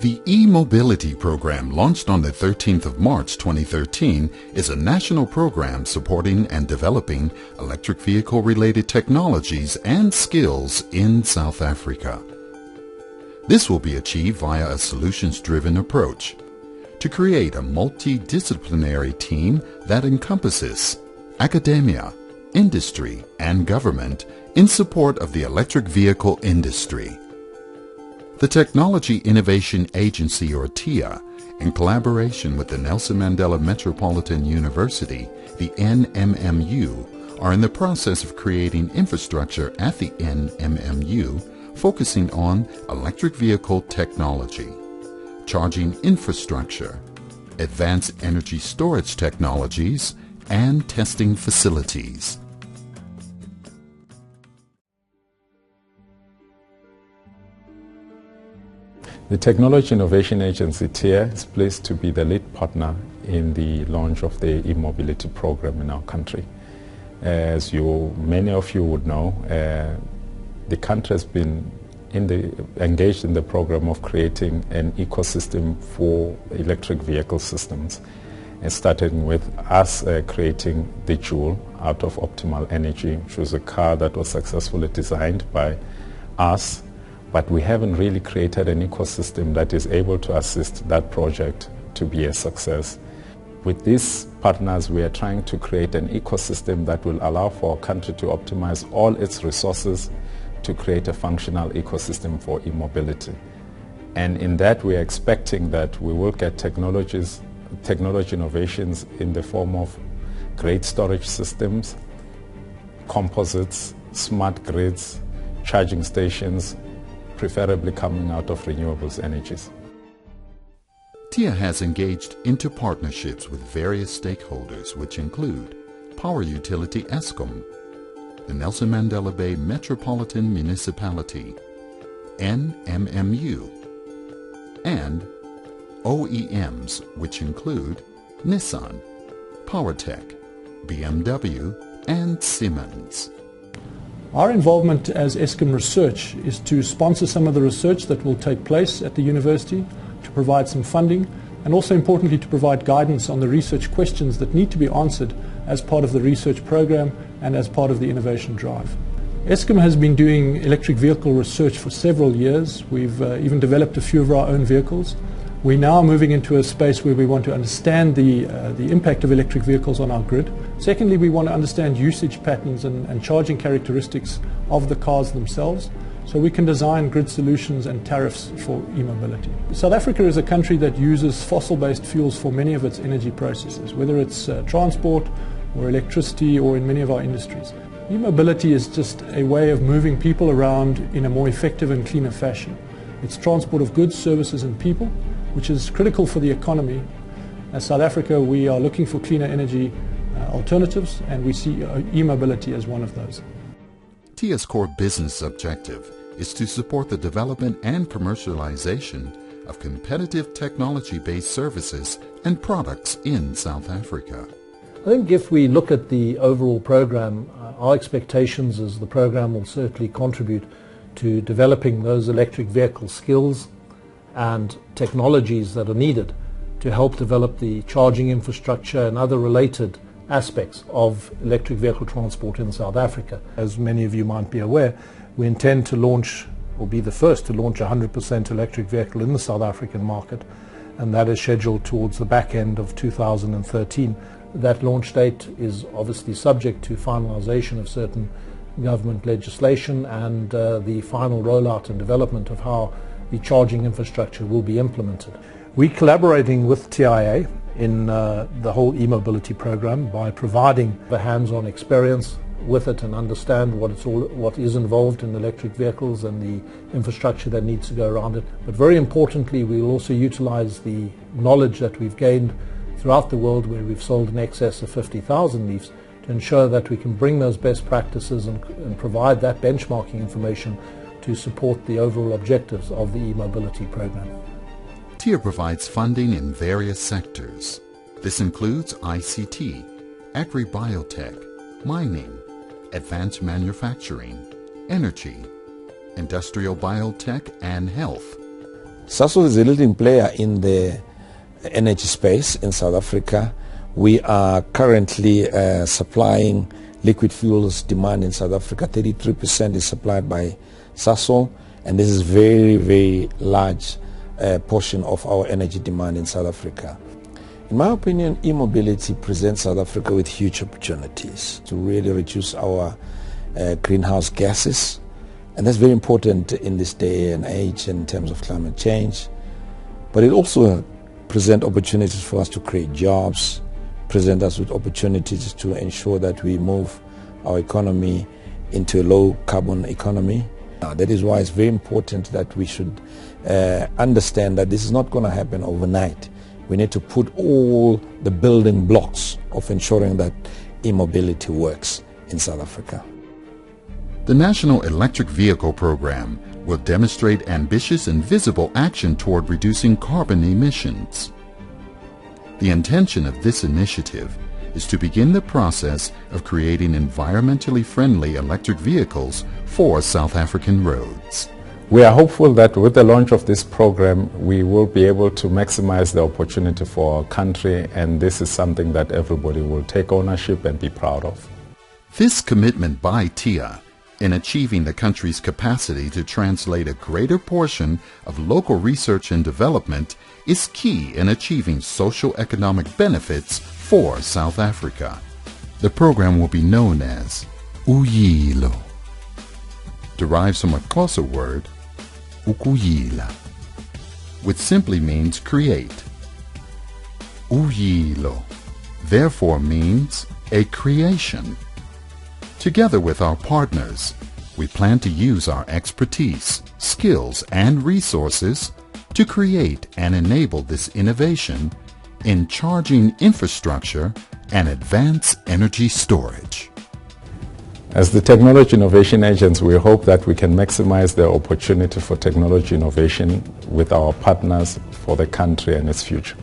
The e-mobility program, launched on the 13th of March 2013, is a national program supporting and developing electric vehicle-related technologies and skills in South Africa. This will be achieved via a solutions-driven approach to create a multidisciplinary team that encompasses academia, industry, and government in support of the electric vehicle industry. The Technology Innovation Agency, or TIA, in collaboration with the Nelson Mandela Metropolitan University, the NMMU, are in the process of creating infrastructure at the NMMU focusing on electric vehicle technology, charging infrastructure, advanced energy storage technologies, and testing facilities. The Technology Innovation Agency, TIA, is pleased to be the lead partner in the launch of the e-mobility program in our country. As many of you would know, the country has been engaged in the program of creating an ecosystem for electric vehicle systems, and starting with us creating the Joule out of Optimal Energy, which was a car that was successfully designed by us. But we haven't really created an ecosystem that is able to assist that project to be a success. With these partners, we are trying to create an ecosystem that will allow for our country to optimize all its resources to create a functional ecosystem for e-mobility. And in that, we are expecting that we will get technology innovations in the form of great storage systems, composites, smart grids, charging stations, preferably coming out of renewables energies. TIA has engaged into partnerships with various stakeholders, which include power utility Eskom, the Nelson Mandela Bay Metropolitan Municipality, NMMU, and OEMs, which include Nissan, PowerTech, BMW, and Siemens. Our involvement as Eskom Research is to sponsor some of the research that will take place at the university, to provide some funding, and also importantly to provide guidance on the research questions that need to be answered as part of the research program and as part of the innovation drive. Eskom has been doing electric vehicle research for several years. We've even developed a few of our own vehicles. We're now moving into a space where we want to understand the impact of electric vehicles on our grid. Secondly, we want to understand usage patterns and charging characteristics of the cars themselves, so we can design grid solutions and tariffs for e-mobility. South Africa is a country that uses fossil-based fuels for many of its energy processes, whether it's transport or electricity or in many of our industries. E-mobility is just a way of moving people around in a more effective and cleaner fashion. It's transport of goods, services and people, which is critical for the economy. As South Africa, we are looking for cleaner energy alternatives, and we see e-mobility as one of those. TIA's core business objective is to support the development and commercialization of competitive technology-based services and products in South Africa. I think if we look at the overall program, our expectations is the program will certainly contribute to developing those electric vehicle skills and technologies that are needed to help develop the charging infrastructure and other related aspects of electric vehicle transport in South Africa. As many of you might be aware, we intend to launch, or be the first to launch, 100% electric vehicle in the South African market, and that is scheduled towards the back end of 2013. That launch date is obviously subject to finalization of certain government legislation and the final rollout and development of how the charging infrastructure will be implemented. We're collaborating with TIA in the whole e-mobility program by providing the hands-on experience with it and understand what is involved in electric vehicles and the infrastructure that needs to go around it. But very importantly, we will also utilize the knowledge that we've gained throughout the world, where we've sold in excess of 50,000 Leafs, to ensure that we can bring those best practices and provide that benchmarking information to support the overall objectives of the e-mobility program. TIA provides funding in various sectors. This includes ICT, agri-biotech, mining, advanced manufacturing, energy, industrial biotech, and health. Sasol is a leading player in the energy space in South Africa. We are currently supplying liquid fuels demand in South Africa. 33% is supplied by Sasol, and this is very, very large portion of our energy demand in South Africa. In my opinion, e-mobility presents South Africa with huge opportunities to really reduce our greenhouse gases, and that's very important in this day and age in terms of climate change. But it also presents opportunities for us to create jobs, present us with opportunities to ensure that we move our economy into a low carbon economy. That is why it's very important that we should understand that this is not going to happen overnight. We need to put all the building blocks of ensuring that e-mobility works in South Africa. The National Electric Vehicle Program will demonstrate ambitious and visible action toward reducing carbon emissions. The intention of this initiative is to begin the process of creating environmentally friendly electric vehicles for South African roads. We are hopeful that with the launch of this program, we will be able to maximize the opportunity for our country, and this is something that everybody will take ownership and be proud of. This commitment by TIA in achieving the country's capacity to translate a greater portion of local research and development is key in achieving socio-economic benefits for South Africa. The program will be known as uYilo, derived from a Xhosa word, ukuyila, which simply means create. uYilo therefore means a creation. Together with our partners, we plan to use our expertise, skills, and resources to create and enable this innovation in charging infrastructure and advanced energy storage. As the Technology Innovation Agents, we hope that we can maximize the opportunity for technology innovation with our partners for the country and its future.